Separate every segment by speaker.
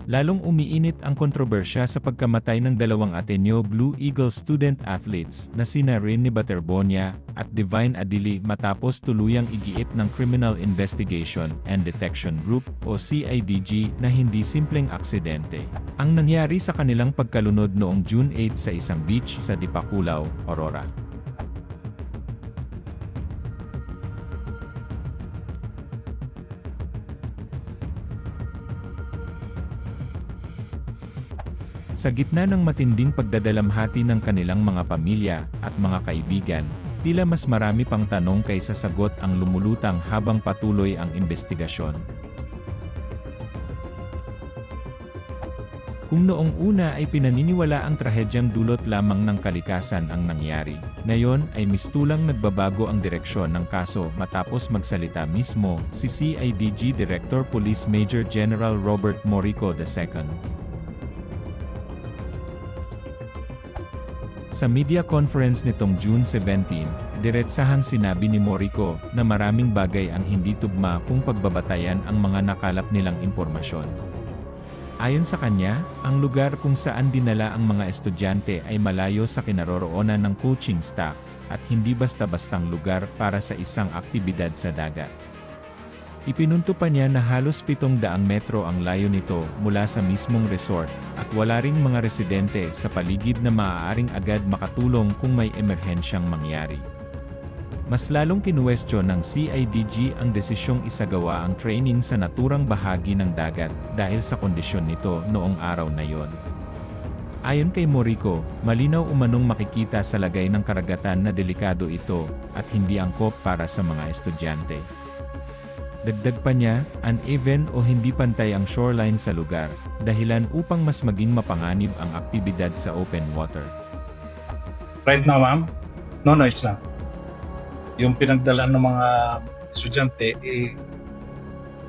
Speaker 1: Lalong umiinit ang kontrobersya sa pagkamatay ng dalawang Ateneo Blue Eagles student athletes na sina Renny Baterbonia at Divine Adili matapos tuluyang igiit ng Criminal Investigation and Detection Group o CIDG na hindi simpleng aksidente ang nangyari sa kanilang pagkalunod noong June 8 sa isang beach sa Dipakulaw, Aurora. Sa gitna ng matinding pagdadalamhati ng kanilang mga pamilya at mga kaibigan, tila mas marami pang tanong kaysa sagot ang lumulutang habang patuloy ang investigasyon. Kung noong una ay pinaniniwala ang trahedyang dulot lamang ng kalikasan ang nangyari, ngayon ay mistulang nagbabago ang direksyon ng kaso matapos magsalita mismo si CIDG Director Police Major General Robert Morico II. Sa media conference nitong June 17, diretsahang sinabi ni Morico na maraming bagay ang hindi tugma kung pagbabatayan ang mga nakalap nilang impormasyon. Ayon sa kanya, ang lugar kung saan dinala ang mga estudyante ay malayo sa kinaroroonan ng coaching staff at hindi basta-bastang lugar para sa isang aktibidad sa dagat. Ipinunto pa niya na halos 700 metro ang layo nito mula sa mismong resort, at wala ring mga residente sa paligid na maaaring agad makatulong kung may emerhensyang mangyari. Mas lalong kinuwestiyon ng CIDG ang desisyong isagawa ang training sa naturang bahagi ng dagat dahil sa kondisyon nito noong araw na yon. Ayon kay Morico, malinaw umanong makikita sa lagay ng karagatan na delikado ito at hindi angkop para sa mga estudyante. Dagdag pa niya, uneven o hindi pantay ang shoreline sa lugar, dahilan upang mas maging mapanganib ang aktibidad sa open water.
Speaker 2: Right now, ma'am, no noise lang. Yung pinagdalaan ng mga estudyante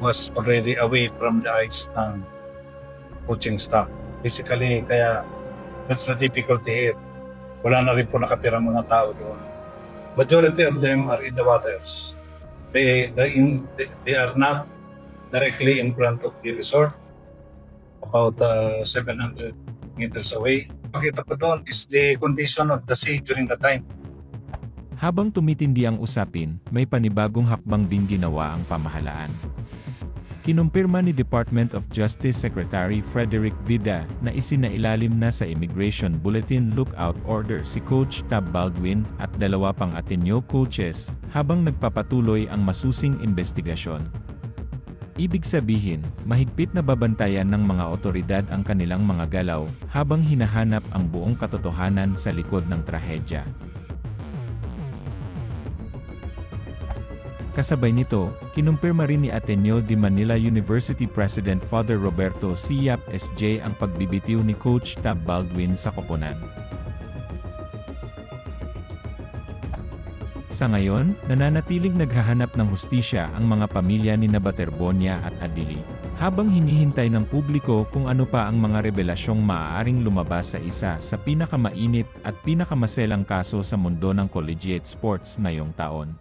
Speaker 2: was already away from the eyes ng coaching staff. Basically, kaya that's the difficulty here. Wala na rin po nakatirang mga tao doon. Majority of them are in the waters. They are not directly in front of the resort, about 700 meters away. Pakita ko doon is the condition of the sea during the time.
Speaker 1: Habang tumitindi ang usapin, may panibagong hakbang din ginawa ang pamahalaan. Kinumpirma ni Department of Justice Secretary Frederick Vida na isinailalim na sa Immigration Bulletin Lookout Order si Coach Tab Baldwin at 2 pang Ateneo coaches habang nagpapatuloy ang masusing investigasyon. Ibig sabihin, mahigpit na babantayan ng mga otoridad ang kanilang mga galaw habang hinahanap ang buong katotohanan sa likod ng trahedya. Kasabay nito, kinumpirma rin ni Ateneo de Manila University President Father Roberto C. Yap S.J. ang pagbibitiw ni Coach Tab Baldwin sa koponan. Sa ngayon, nananatiling naghahanap ng hustisya ang mga pamilya ni Baterbonia at Adili, habang hinihintay ng publiko kung ano pa ang mga revelasyong maaaring lumabas sa isa sa pinakamainit at pinakamaselang kaso sa mundo ng collegiate sports ngayong taon.